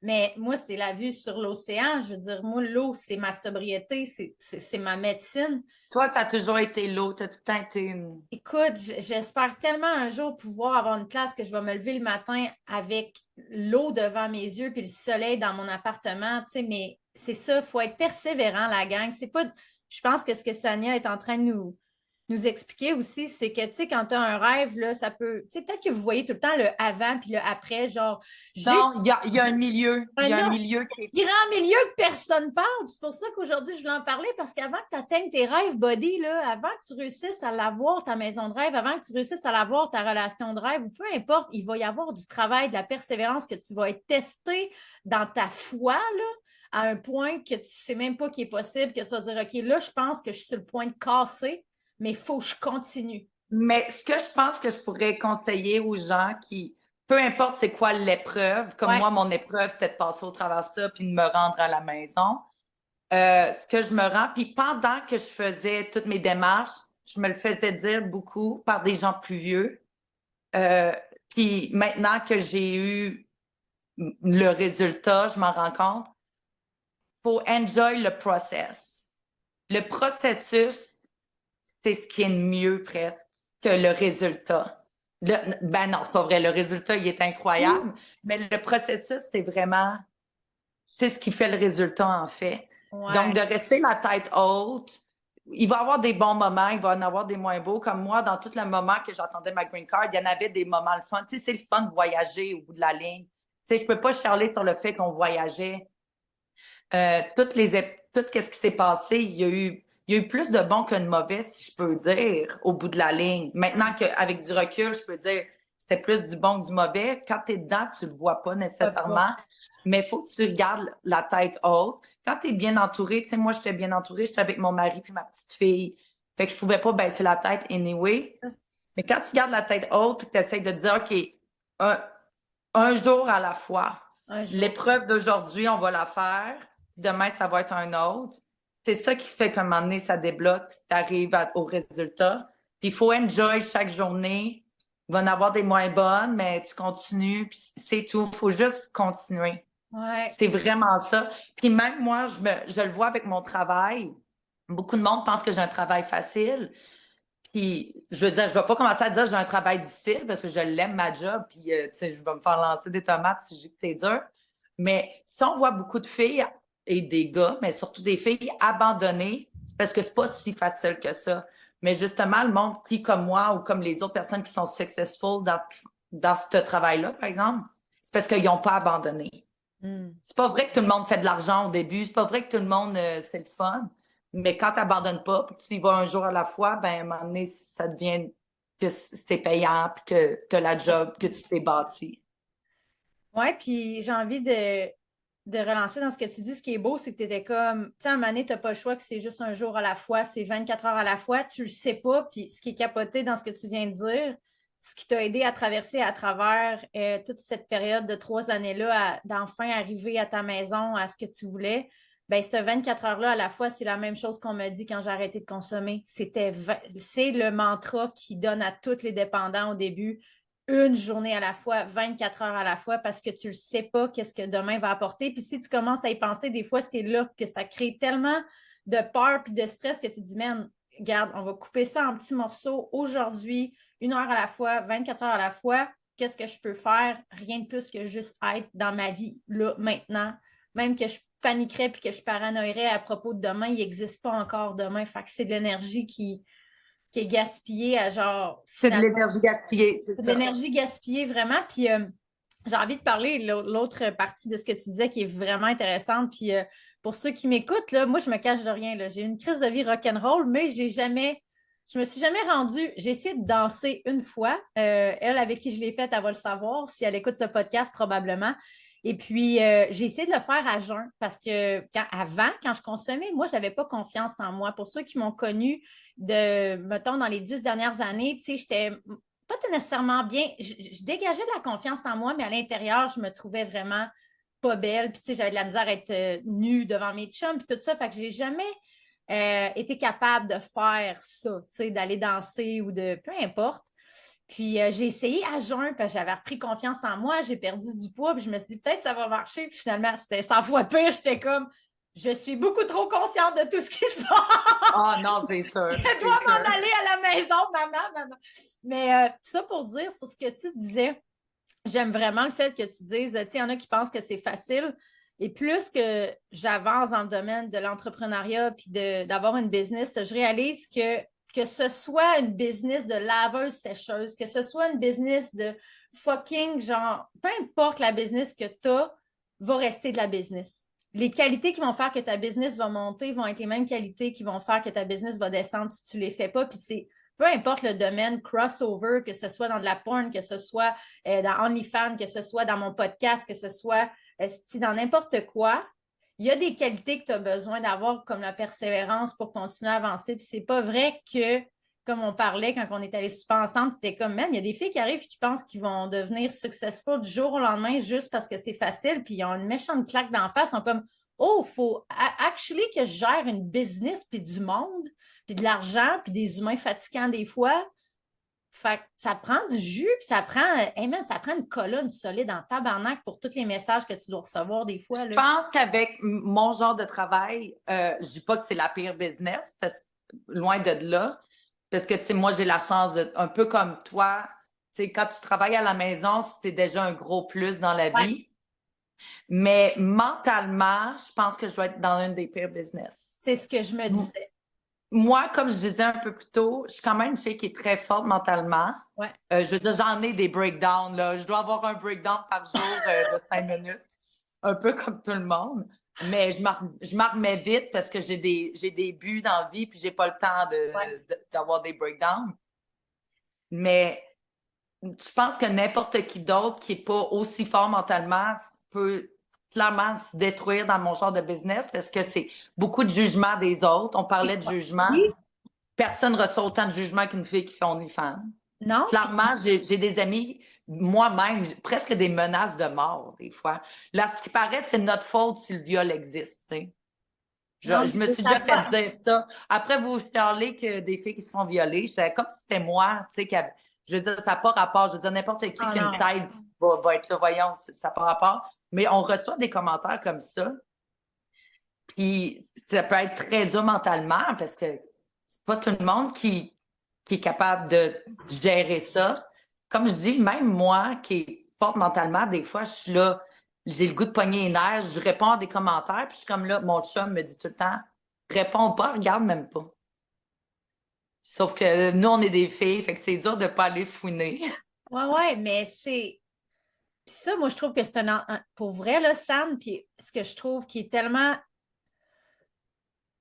Mais moi, c'est la vue sur l'océan. Je veux dire, moi, l'eau, c'est ma sobriété, c'est ma médecine. Toi, ça a toujours été l'eau. Tu as tout le temps été une... Écoute, j'espère tellement un jour pouvoir avoir une place que je vais me lever le matin avec l'eau devant mes yeux puis le soleil dans mon appartement, tu sais, mais c'est ça, il faut être persévérant, la gang. C'est pas, je pense que ce que Sania est en train de nous expliquer aussi, c'est que, tu sais, quand tu as un rêve, là, ça peut, tu sais, peut-être que vous voyez tout le temps le avant puis le après, genre, j'ai Non, il y a un milieu. Il y un a un milieu qui est... grand milieu que personne parle. C'est pour ça qu'aujourd'hui, je voulais en parler parce qu'avant que tu atteignes tes rêves, body, là, avant que tu réussisses à l'avoir, ta maison de rêve, avant que tu réussisses à l'avoir, ta relation de rêve, ou peu importe, il va y avoir du travail, de la persévérance, que tu vas être testé dans ta foi, là, à un point que tu ne sais même pas qu'il est possible, que tu vas dire, OK, là, je pense que je suis sur le point de casser, mais il faut que je continue. Mais ce que je pense que je pourrais conseiller aux gens qui, peu importe c'est quoi l'épreuve, comme Ouais. moi, mon épreuve, c'était de passer au travers de ça puis de me rendre à la maison. Ce que je me rends, puis pendant que je faisais toutes mes démarches, je me le faisais dire beaucoup par des gens plus vieux. Euh, Puis maintenant que j'ai eu le résultat, je m'en rends compte, faut enjoy le process. Le processus, c'est ce qui est le mieux presque que le résultat. Ben non, c'est pas vrai. Le résultat, il est incroyable, mais le processus, c'est vraiment, c'est ce qui fait le résultat en fait. Donc, Ouais. de rester la tête haute, il va y avoir des bons moments, il va y en avoir des moins beaux. Comme moi, dans tout le moment que j'attendais ma green card, il y en avait des moments le fun. Tu sais, c'est le fun de voyager au bout de la ligne. Tu sais, je peux pas charler sur le fait qu'on voyageait. Tout ce qui s'est passé, il y a eu plus de bons que de mauvais, si je peux dire, au bout de la ligne. Maintenant qu'avec du recul, je peux dire c'était plus du bon que du mauvais. Quand tu es dedans, tu le vois pas nécessairement, mais il faut que tu regardes la tête haute. Quand tu es bien entouré, tu sais, moi, j'étais bien entourée, j'étais avec mon mari puis ma petite fille. Fait que je pouvais pas baisser la tête anyway. Mais quand tu gardes la tête haute puis que tu essaies de te dire, OK, un, un jour à la fois. Un jour. L'épreuve d'aujourd'hui, on va la faire. Demain, ça va être un autre. C'est ça qui fait qu'à un moment donné, ça débloque, tu arrives au résultat. Puis il faut enjoy chaque journée. Il va y en avoir des moins bonnes, mais tu continues, puis c'est tout. Il faut juste continuer. Ouais. C'est vraiment ça. Puis même moi, je le vois avec mon travail. Beaucoup de monde pense que j'ai un travail facile. Puis, je veux dire, je vais pas commencer à dire que j'ai un travail difficile parce que je l'aime ma job, puis, tu sais, je vais me faire lancer des tomates si je dis que c'est dur. Mais si on voit beaucoup de filles et des gars, mais surtout des filles abandonnées, c'est parce que c'est pas si facile que ça. Mais justement, le monde qui, comme moi ou comme les autres personnes qui sont successful dans ce travail-là, par exemple, c'est parce qu'ils n'ont pas abandonné. Mm. C'est pas vrai que tout le monde fait de l'argent au début. C'est pas vrai que tout le monde, c'est le fun. Mais quand tu n'abandonnes pas, puis que tu y vas un jour à la fois, ben, à un moment donné, ça devient que c'est payant, puis que tu as la job que tu t'es bâti. Oui, puis j'ai envie de relancer dans ce que tu dis. Ce qui est beau, c'est que tu étais comme, tu sais, à un moment donné, tu n'as pas le choix que c'est juste un jour à la fois, c'est 24 heures à la fois, tu le sais pas. Puis ce qui est capoté dans ce que tu viens de dire, ce qui t'a aidé à traverser à travers toute cette période de 3 années-là, d'enfin arriver à ta maison, à ce que tu voulais, ben cette 24 heures-là à la fois, c'est la même chose qu'on m'a dit quand j'ai arrêté de consommer. C'est le mantra qui donne à tous les dépendants au début une journée à la fois, 24 heures à la fois, parce que tu ne sais pas qu'est-ce que demain va apporter. Puis si tu commences à y penser, des fois, c'est là que ça crée tellement de peur et de stress que tu te dis, man, regarde, on va couper ça en petits morceaux aujourd'hui, 1 heure à la fois, 24 heures à la fois. Qu'est-ce que je peux faire? Rien de plus que juste être dans ma vie, là, maintenant. Même que je paniquerais puis que je paranoïerais à propos de demain, il n'existe pas encore demain. Fait que c'est de l'énergie qui est gaspillée à genre, C'est de finalement, l'énergie gaspillée, c'est de ça. l'énergie gaspillée vraiment. Puis j'ai envie de parler de l'autre partie de ce que tu disais qui est vraiment intéressante. Puis pour ceux qui m'écoutent, là, moi, je me cache de rien. Là. J'ai eu une crise de vie rock'n'roll, mais je me suis jamais rendue. J'ai essayé de danser une fois. Elle, avec qui je l'ai faite, elle va le savoir. Si elle écoute ce podcast, probablement. Et puis, j'ai essayé de le faire à jeun parce que avant, quand je consommais, moi, je n'avais pas confiance en moi. Pour ceux qui m'ont connue mettons, dans les 10 dernières années, tu sais, j'étais pas nécessairement bien. Je dégageais de la confiance en moi, mais à l'intérieur, je me trouvais vraiment pas belle. Puis, tu sais, j'avais de la misère à être nue devant mes chums, puis tout ça. Fait que j'ai jamais été capable de faire ça, tu sais, d'aller danser ou de peu importe. Puis j'ai essayé à jeun, parce que j'avais repris confiance en moi, j'ai perdu du poids, puis je me suis dit peut-être que ça va marcher. Puis finalement, c'était 100 fois pire. J'étais comme, je suis beaucoup trop consciente de tout ce qui se passe. Ah non, c'est sûr, Je c'est dois sûr. m'en aller à la maison, maman. Mais ça pour dire sur ce que tu disais, j'aime vraiment le fait que tu dises, tu sais, il y en a qui pensent que c'est facile. Et plus que j'avance dans le domaine de l'entrepreneuriat puis d'avoir une business, je réalise que ce soit une business de laveuse-sécheuse, que ce soit une business de fucking genre, peu importe la business que tu as, va rester de la business. Les qualités qui vont faire que ta business va monter vont être les mêmes qualités qui vont faire que ta business va descendre si tu ne les fais pas. Puis c'est peu importe le domaine, crossover, que ce soit dans de la porn, que ce soit dans OnlyFans, que ce soit dans mon podcast, que ce soit dans n'importe quoi, il y a des qualités que tu as besoin d'avoir, comme la persévérance pour continuer à avancer. Puis c'est pas vrai que, comme on parlait quand on est allé super ensemble, tu es comme, man, il y a des filles qui arrivent et qui pensent qu'ils vont devenir successful du jour au lendemain juste parce que c'est facile, puis ils ont une méchante claque d'en face, ils sont comme, oh, faut actually que je gère une business puis du monde, puis de l'argent, puis des humains fatigants des fois. Fait que ça prend du jus, puis ça prend, hey man, ça prend une colonne solide en tabarnak pour tous les messages que tu dois recevoir des fois, Je là. pense qu'avec mon genre de travail, je dis pas que c'est la pire business, parce loin de là, parce que, tu sais, moi, j'ai la chance de, un peu comme toi, tu sais, quand tu travailles à la maison, c'est déjà un gros plus dans la Ouais. vie. Mais mentalement, je pense que je dois être dans une des pires business. C'est ce que je me disais. Moi, comme je disais un peu plus tôt, je suis quand même une fille qui est très forte mentalement. Ouais. Je veux dire, j'en ai des breakdowns, là. Je dois avoir un breakdown par jour de 5 minutes, un peu comme tout le monde. Mais je m'en remets vite parce que j'ai des buts dans la vie puis j'ai pas le temps Ouais. d'avoir des breakdowns. Mais je pense que n'importe qui d'autre qui est pas aussi fort mentalement peut clairement se détruire dans mon genre de business parce que c'est beaucoup de jugement des autres. On parlait de jugement. Oui. Personne reçoit autant de jugement qu'une fille qui fait OnlyFans. Non, puis Clairement, j'ai des amis, moi-même, presque des menaces de mort, des fois. Là, ce qui paraît, c'est notre faute si le viol existe, tu sais. non, Je me mais suis ça déjà doit. fait dire ça. Après, vous parlez que des filles qui se font violer, c'est comme si c'était moi, tu sais, je veux dire, ça n'a pas rapport. Je veux dire, n'importe qui Ah qui a une non. tête va être là, voyons, ça n'a pas rapport. Mais on reçoit des commentaires comme ça. Puis ça peut être très dur mentalement parce que c'est pas tout le monde qui est capable de gérer ça. Comme je dis, même moi qui est forte mentalement, des fois, je suis là, j'ai le goût de pogner les nerfs, je réponds à des commentaires, puis je suis comme là, mon chum me dit tout le temps, réponds pas, regarde même pas. Sauf que nous, on est des filles, fait que c'est dur de pas aller fouiner. Ouais, ouais, mais c'est. Puis ça, moi, je trouve que c'est pour vrai, là, Sam, puis ce que je trouve qui est tellement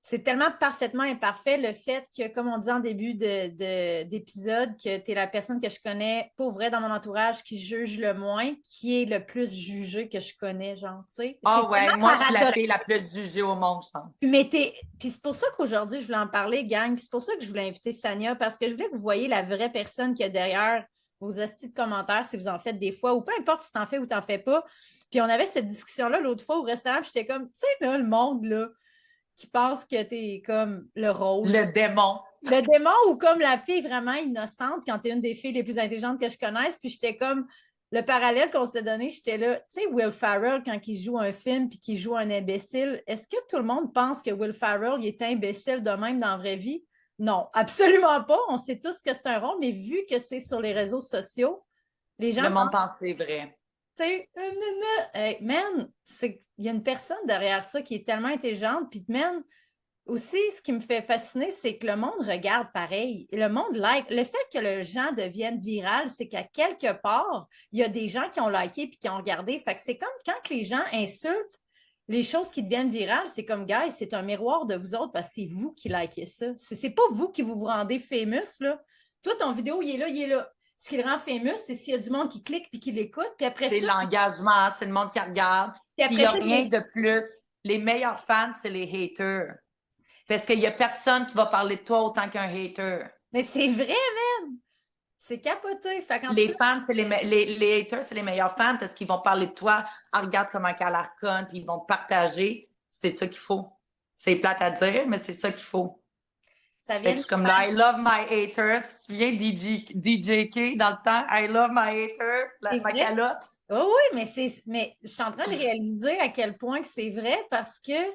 c'est tellement parfaitement imparfait le fait que, comme on dit en début d'épisode, que tu es la personne que je connais, pour vrai, dans mon entourage, qui juge le moins, qui est le plus jugé que je connais, genre, tu sais. C'est Ah ouais, tellement moi, je suis la paradoxal. fille la plus jugée au monde, je pense. Puis c'est pour ça qu'aujourd'hui, je voulais en parler, gang. Puis c'est pour ça que je voulais inviter Sania, parce que je voulais que vous voyez la vraie personne qu'il y a derrière vos hosties de commentaires, si vous en faites des fois, ou peu importe si t'en fais ou t'en fais pas. Puis on avait cette discussion-là l'autre fois au restaurant, puis j'étais comme, tu sais, là, le monde, là, qui pense que t'es comme le rôle. Le démon. Le démon ou comme la fille vraiment innocente quand t'es une des filles les plus intelligentes que je connaisse. Puis j'étais comme le parallèle qu'on s'était donné, j'étais là, tu sais, Will Ferrell, quand il joue un film puis qu'il joue un imbécile, est-ce que tout le monde pense que Will Ferrell il est imbécile de même dans la vraie vie? Non, absolument pas. On sait tous que c'est un rôle, mais vu que c'est sur les réseaux sociaux, les Le gens monde pense que c'est vrai. tu sais, hey, man, il y a une personne derrière ça qui est tellement intelligente. Puis, man, aussi, ce qui me fait fasciner, c'est que le monde regarde pareil. Le monde like. Le fait que le gens deviennent viral, c'est qu'à quelque part, il y a des gens qui ont liké puis qui ont regardé. Fait que c'est comme quand les gens insultent les choses qui deviennent virales, c'est comme, guys, c'est un miroir de vous autres parce que c'est vous qui likez ça. C'est pas vous qui vous rendez famous, là. Toi, ton vidéo, il est là, il est là. Ce qui le rend famous, c'est s'il y a du monde qui clique puis qui l'écoute. Puis après C'est ça, l'engagement, c'est le monde qui regarde. puis Puis il n'y après a ça, rien de plus. Les meilleurs fans, c'est les haters. Parce qu'il n'y a personne qui va parler de toi autant qu'un hater. mais c'est vrai, man! C'est capoté. Fait qu'en tout Les cas, fans, les haters, c'est les meilleurs fans parce qu'ils vont parler de toi. Ah, regarde comment qu'elle a raconte, puis ils vont te partager. C'est ça qu'il faut. C'est plate à dire, mais c'est ça qu'il faut. Ça Fait vient que je de suis comme là, I love my hater. Tu te souviens DJK dans le temps? I love my hater, c'est ma vrai. calotte. Oh oui, mais je suis en train de réaliser à quel point que c'est vrai parce que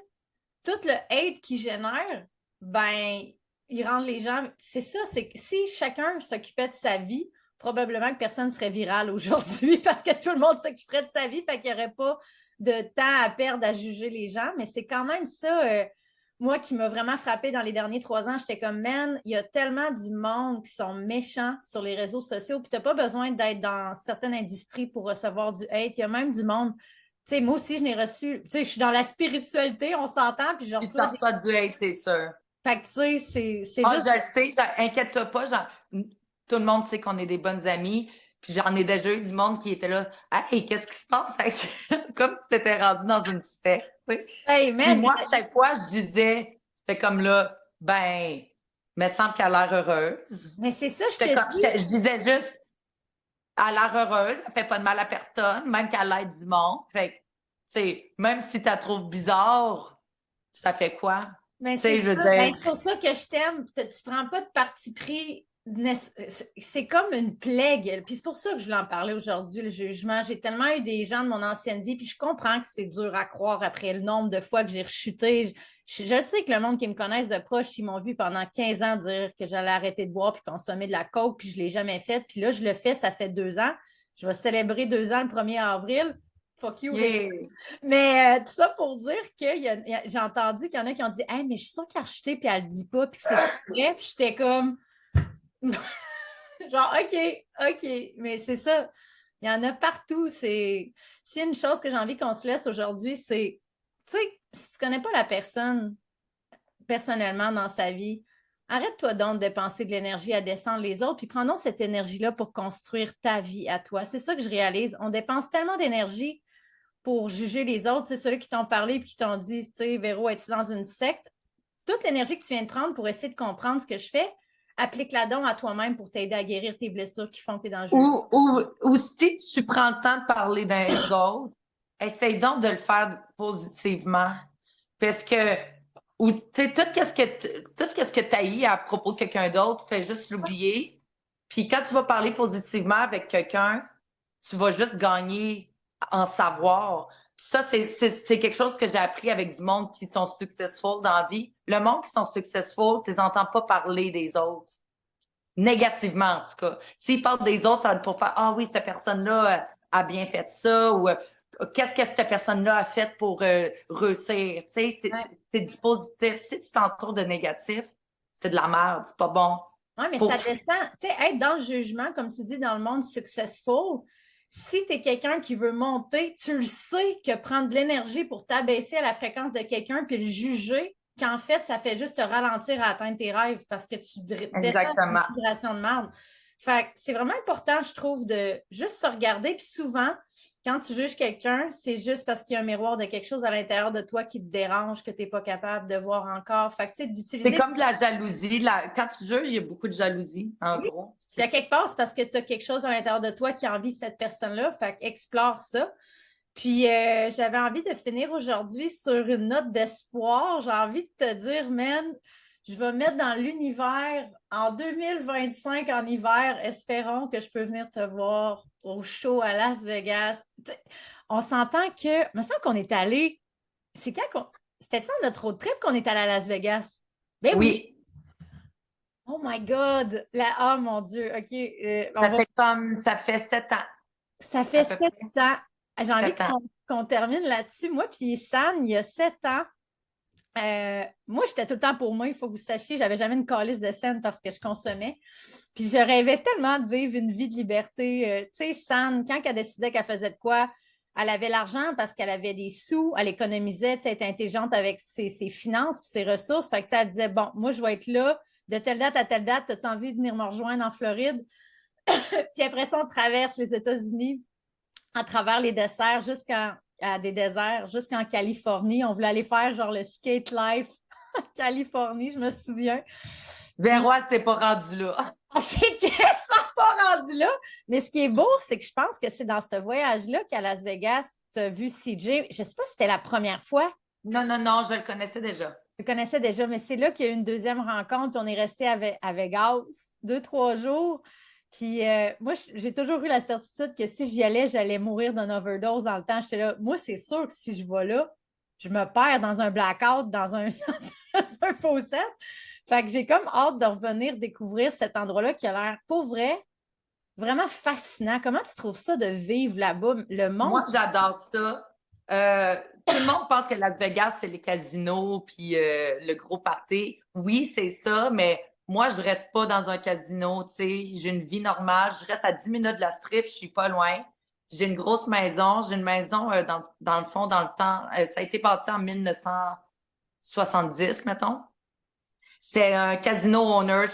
tout le hate qu'il génère, ben, il rend les gens. C'est ça, c'est que si chacun s'occupait de sa vie, probablement que personne ne serait viral aujourd'hui parce que tout le monde s'occuperait de sa vie, fait qu'il n'y aurait pas de temps à perdre à juger les gens. Mais c'est quand même ça, moi, qui m'a vraiment frappé dans les derniers 3 ans. J'étais comme, man, il y a tellement du monde qui sont méchants sur les réseaux sociaux, puis tu n'as pas besoin d'être dans certaines industries pour recevoir du hate. Il y a même du monde. Tu sais, moi aussi, je n'ai reçu. Tu sais, je suis dans la spiritualité, on s'entend, puis je Puis reçois t'en des. reçois du hate, c'est sûr. Fait que, tu sais, c'est Ah, juste. je le sais, inquiète-toi pas, tout le monde sait qu'on est des bonnes amies. Puis j'en ai déjà eu du monde qui était là. Hey, qu'est-ce qui se passe? Comme si t'étais rendu dans une secte, tu sais. Hey, Puis man, moi, à chaque fois, je disais, c'était comme là, ben, me semble qu'elle a l'air heureuse. mais c'est ça, je J'étais te comme, dis. je disais juste, elle a l'air heureuse, elle fait pas de mal à personne, même qu'elle aide du monde. Fait que, tu sais, même si tu la trouves bizarre, ça fait quoi? Mais Tu sais, c'est je veux ça. Ben, dire, c'est pour ça que je t'aime. Tu prends pas de parti pris. C'est comme une plague. Puis c'est pour ça que je voulais en parler aujourd'hui, le jugement. J'ai tellement eu des gens de mon ancienne vie, puis je comprends que c'est dur à croire après le nombre de fois que j'ai rechuté. Je sais que le monde qui me connaissent de proche, ils m'ont vu pendant 15 ans dire que j'allais arrêter de boire puis consommer de la coke, puis je l'ai jamais fait. Puis là, je le fais, ça fait 2 ans. Je vais célébrer 2 ans le 1er avril. Fuck you, yeah. mais tout ça pour dire que j'ai entendu qu'il y en a qui ont dit hey, mais je suis sûre qu'elle a rejeté puis elle le dit pas, puis que c'est pas vrai. Puis j'étais comme genre OK, mais c'est ça. Il y en a partout. C'est une chose que j'ai envie qu'on se laisse aujourd'hui, c'est tu sais, si tu connais pas la personne personnellement dans sa vie, arrête-toi donc de dépenser de l'énergie à descendre les autres, puis prenons cette énergie-là pour construire ta vie à toi. C'est ça que je réalise. On dépense tellement d'énergie pour juger les autres, c'est ceux qui t'ont parlé et qui t'ont dit, tu sais, Véro, es-tu dans une secte? Toute l'énergie que tu viens de prendre pour essayer de comprendre ce que je fais, applique-la donc à toi-même pour t'aider à guérir tes blessures qui font que tu es dans le jugement. Ou si tu prends le temps de parler des autres, essaye donc de le faire positivement. Parce que, ou, tu sais, tout ce que tu haïs à propos de quelqu'un d'autre, fais juste l'oublier. Puis quand tu vas parler positivement avec quelqu'un, tu vas juste gagner en savoir. Puis ça, c'est quelque chose que j'ai appris avec du monde qui sont successful dans la vie. Le monde qui sont successful, tu les entends pas parler des autres. Négativement, en tout cas. S'ils parlent des autres, ça va être pour faire ah oui, cette personne-là a bien fait ça ou qu'est-ce que cette personne-là a fait pour réussir. Tu sais, Ouais. c'est du positif. Si tu t'entoures de négatif, c'est de la merde, c'est pas bon. Oui, mais Pour... ça descend. Tu sais, être dans le jugement, comme tu dis, dans le monde successful, si tu es quelqu'un qui veut monter, tu le sais que prendre de l'énergie pour t'abaisser à la fréquence de quelqu'un puis le juger, qu'en fait, ça fait juste te ralentir à atteindre tes rêves parce que tu descends une Exactement. vibration de merde. Fait que c'est vraiment important, je trouve, de juste se regarder. Puis souvent, quand tu juges quelqu'un, c'est juste parce qu'il y a un miroir de quelque chose à l'intérieur de toi qui te dérange, que tu n'es pas capable de voir encore. Fait que, tu sais, C'est d'utiliser. comme de la jalousie. Quand tu juges, il y a beaucoup de jalousie, en Oui. gros. Puis à quelque part, c'est parce que tu as quelque chose à l'intérieur de toi qui envie cette personne-là. Fait explore ça. Puis j'avais envie de finir aujourd'hui sur une note d'espoir. J'ai envie de te dire, man, je vais mettre dans l'univers en 2025 en hiver. Espérons que je peux venir te voir au show à Las Vegas. T'sais, on s'entend que, il me semble qu'on est allé. C'est quand qu'on. C'était ça notre road trip qu'on est allé à Las Vegas? Ben oui. Oui, Oh my God! Oh mon Dieu! OK. On va. ça fait 7 ans, Ça à fait peu 7 ans. J'ai envie 7 ans. qu'on termine là-dessus. Moi, puis San, il y a 7 ans, moi, j'étais tout le temps pour moi, il faut que vous sachiez, j'avais jamais une calice de scène parce que je consommais. Puis je rêvais tellement de vivre une vie de liberté. Tu sais, San, quand elle décidait qu'elle faisait de quoi, elle avait l'argent parce qu'elle avait des sous, elle économisait, tu sais, elle était intelligente avec ses finances, ses ressources. Fait que elle disait, bon, moi, je vais être là de telle date à telle date, as-tu envie de venir me rejoindre en Floride? Puis après ça, on traverse les États-Unis à travers les desserts à des déserts jusqu'en Californie. On voulait aller faire genre le skate life en Californie, je me souviens. Puis Vérois, c'est pas rendu là. on s'est quasiment pas rendu là. Mais ce qui est beau, c'est que je pense que c'est dans ce voyage-là qu'à Las Vegas, tu as vu CJ. Je ne sais pas si c'était la première fois. Non, non, non, je le connaissais déjà. Je connaissais déjà, mais c'est là qu'il y a eu une deuxième rencontre, puis on est resté à Vegas 2, 3 jours. Puis moi, j'ai toujours eu la certitude que si j'y allais, j'allais mourir d'une overdose dans le temps. J'étais là, moi, c'est sûr que si je vais là, je me perds dans un blackout, dans un, dans un faucet. Fait que j'ai comme hâte de revenir découvrir cet endroit-là qui a l'air, pour vrai, vraiment fascinant. Comment tu trouves ça de vivre là-bas? Le monde, Moi, j'adore ça. Tout le monde pense que Las Vegas, c'est les casinos puis le gros party. Oui, c'est ça, mais moi, je reste pas dans un casino, tu sais. J'ai une vie normale. Je reste à 10 minutes de la strip, je suis pas loin. J'ai une grosse maison. J'ai une maison dans le fond, dans le temps. Ça a été bâti en 1970, mettons. C'est un casino owner. Je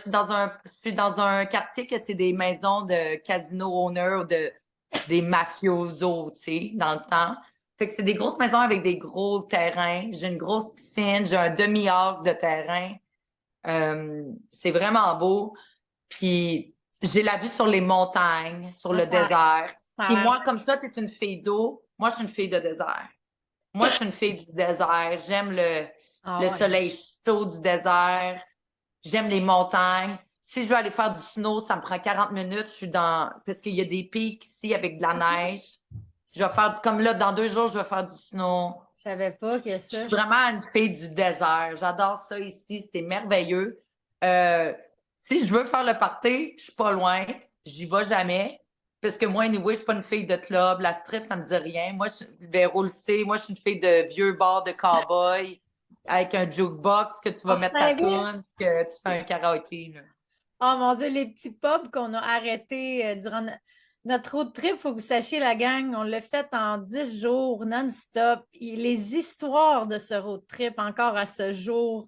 suis dans un quartier que c'est des maisons de casino owner ou des mafiosos, tu sais, dans le temps. Fait que c'est des grosses maisons avec des gros terrains. J'ai une grosse piscine, j'ai un demi-arc de terrain. C'est vraiment beau. Puis j'ai la vue sur les montagnes, sur le désert. ça a Puis l'air. moi, comme toi, tu es une fille d'eau, moi, je suis une fille de désert. Moi, je suis une fille du désert. J'aime Ah le ouais. soleil chaud du désert. J'aime les montagnes. Si je veux aller faire du snow, ça me prend 40 minutes. Je suis dans. Parce qu'il y a des pics ici avec de la neige. Je vais faire comme là, dans 2 jours, je vais faire du snow. Je savais pas que Je ça. suis vraiment une fille du désert. J'adore ça ici. C'est merveilleux. Euh, Si je veux faire le party, je suis pas loin. J'y vais jamais. Parce que moi, anyway, je suis pas une fille de club. La strip, ça me dit rien. Moi, Véro le sait. Moi, je suis une fille de vieux bar de cow-boy avec un jukebox que tu vas On mettre ta savait. tune, que tu fais un karaoké, là. Oh mon Dieu, les petits pubs qu'on a arrêtés durant notre road trip, il faut que vous sachiez, la gang, on l'a fait en 10 jours non-stop. Et les histoires de ce road trip, encore à ce jour,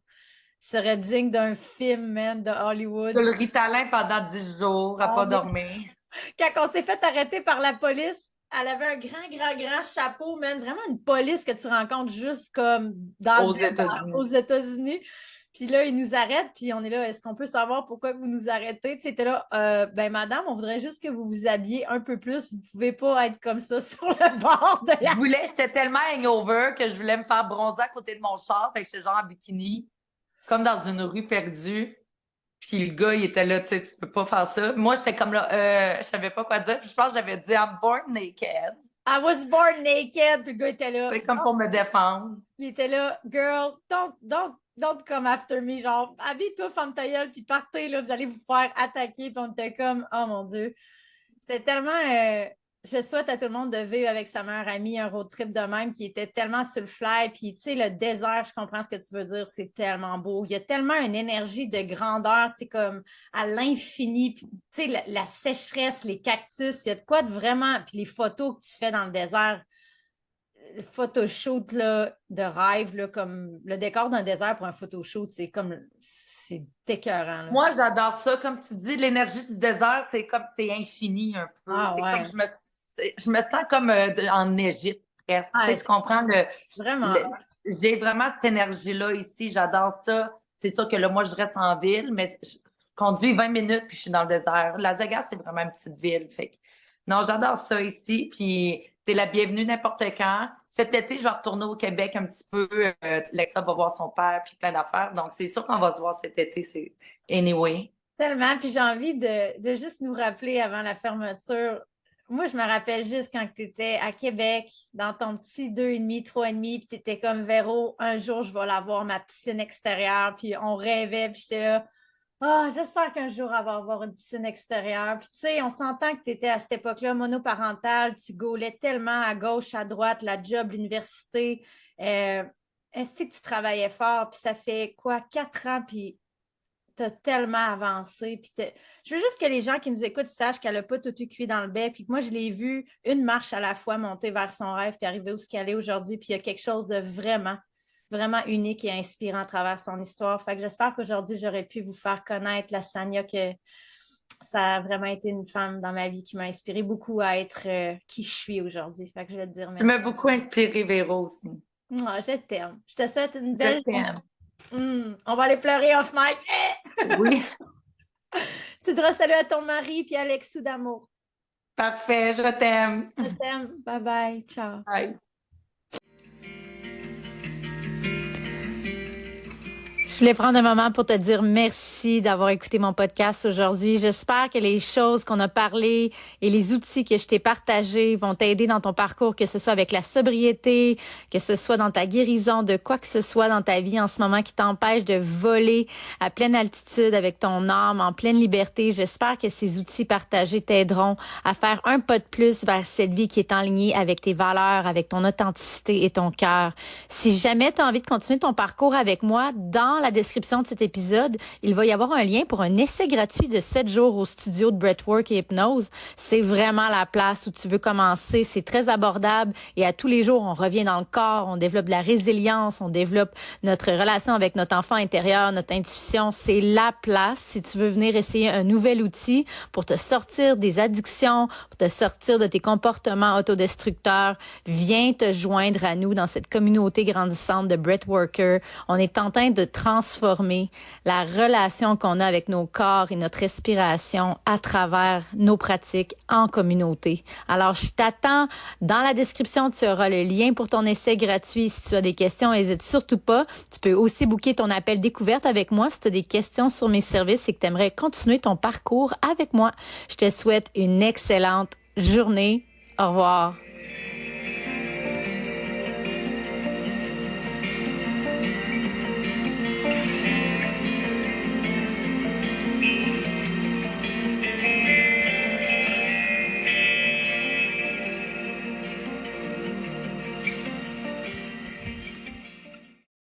seraient dignes d'un film, man, de Hollywood. T'as le Ritalin pendant 10 jours à pas On est- dormir Quand on s'est fait arrêter par la police, elle avait un grand, grand, grand chapeau, man. Vraiment une police que tu rencontres juste comme dans le aux désert aux États-Unis. États-Unis. Puis là, ils nous arrêtent, puis on est là, est-ce qu'on peut savoir pourquoi vous nous arrêtez? Tu sais, t'es là, ben madame, on voudrait juste que vous vous habillez un peu plus. Vous pouvez pas être comme ça sur le bord de la... J'étais tellement hangover que je voulais me faire bronzer à côté de mon char. Fait que j'étais genre en bikini, comme dans une rue perdue. Puis le gars, il était là, tu sais, tu peux pas faire ça. Moi, j'étais comme là, je savais pas quoi dire. Puis je pense que j'avais dit I'm born naked. I was born naked. Puis le gars était là, C'est comme pour me défendre. il était là, girl, don't come after me. Genre, habille-toi, femme ta gueule, puis partez, là, vous allez vous faire attaquer. Puis on était comme, oh mon Dieu. C'était tellement. Je souhaite à tout le monde de vivre avec sa meilleure amie un road trip de même qui était tellement sur le fly. Puis, tu sais, le désert, je comprends ce que tu veux dire, c'est tellement beau. Il y a tellement une énergie de grandeur, tu sais, comme à l'infini. Puis, tu sais, la sécheresse, les cactus, il y a de quoi de vraiment. Puis les photos que tu fais dans le désert, le photoshoot là, de rêve, là, comme le décor d'un désert pour un photoshoot, c'est comme. C'est écœurant, là. Moi, j'adore ça. Comme tu dis, l'énergie du désert, c'est comme c'est infini un peu. Ah C'est comme ouais. je me sens comme en Égypte presque. Tu sais, Ouais, tu comprends vraiment. le- j'ai vraiment cette énergie-là ici. J'adore ça. C'est sûr que là, moi, je reste en ville, mais je conduis 20 minutes puis je suis dans le désert. Las Vegas, c'est vraiment une petite ville. Fait que, non, j'adore ça ici. Puis t'es la bienvenue n'importe quand. Cet été, je vais retourner au Québec un petit peu. Lexa va voir son père puis plein d'affaires. Donc, c'est sûr qu'on va se voir cet été. C'est anyway. Tellement, puis j'ai envie de juste nous rappeler avant la fermeture. Moi, je me rappelle juste quand tu étais à Québec, dans ton petit 2,5, 3,5, puis tu étais comme Véro, un jour, je vais l'avoir, ma piscine extérieure, puis on rêvait, puis j'étais là, ah, j'espère qu'un jour, elle va avoir une piscine extérieure. Puis tu sais, on s'entend que tu étais à cette époque-là monoparentale, tu gaulais tellement à gauche, à droite, la job, l'université. Est-ce que tu travaillais fort, puis ça fait quoi, 4 ans, puis t'as tellement avancé. Je veux juste que les gens qui nous écoutent sachent qu'elle n'a pas tout eu cuit dans le bec. Puis que moi, je l'ai vue une marche à la fois monter vers son rêve puis arriver où ce qu'elle est aujourd'hui. Puis il y a quelque chose de vraiment, vraiment unique et inspirant à travers son histoire. Fait que j'espère qu'aujourd'hui, j'aurais pu vous faire connaître la Sania, que ça a vraiment été une femme dans ma vie qui m'a inspiré beaucoup à être qui je suis aujourd'hui. Fait que je vais te dire Tu merci. m'as beaucoup inspiré, Véro, aussi. Moi, je t'aime. Je te souhaite une Je belle journée. t'aime. On va aller pleurer off mic. Oui, Tu diras salut à ton mari puis Alexou d'amour. parfait. Je t'aime. Je t'aime. Bye bye. Ciao. Bye. Je voulais prendre un moment pour te dire merci d'avoir écouté mon podcast aujourd'hui. J'espère que les choses qu'on a parlé et les outils que je t'ai partagés vont t'aider dans ton parcours, que ce soit avec la sobriété, que ce soit dans ta guérison, de quoi que ce soit dans ta vie en ce moment qui t'empêche de voler à pleine altitude avec ton âme, en pleine liberté. J'espère que ces outils partagés t'aideront à faire un pas de plus vers cette vie qui est en ligne avec tes valeurs, avec ton authenticité et ton cœur. Si jamais tu as envie de continuer ton parcours avec moi, dans la description de cet épisode, il va y avoir un lien pour un essai gratuit de 7 jours au studio de Breathwork et Hypnose. C'est vraiment la place où tu veux commencer. C'est très abordable et à tous les jours, on revient dans le corps, on développe de la résilience, on développe notre relation avec notre enfant intérieur, notre intuition. C'est la place si tu veux venir essayer un nouvel outil pour te sortir des addictions, pour te sortir de tes comportements autodestructeurs. Viens te joindre à nous dans cette communauté grandissante de Breathworkers. On est en train de transformer la relation qu'on a avec nos corps et notre respiration à travers nos pratiques en communauté. Alors, je t'attends. Dans la description, tu auras le lien pour ton essai gratuit. Si tu as des questions, n'hésite surtout pas. Tu peux aussi booker ton appel découverte avec moi si tu as des questions sur mes services et que tu aimerais continuer ton parcours avec moi. Je te souhaite une excellente journée. Au revoir.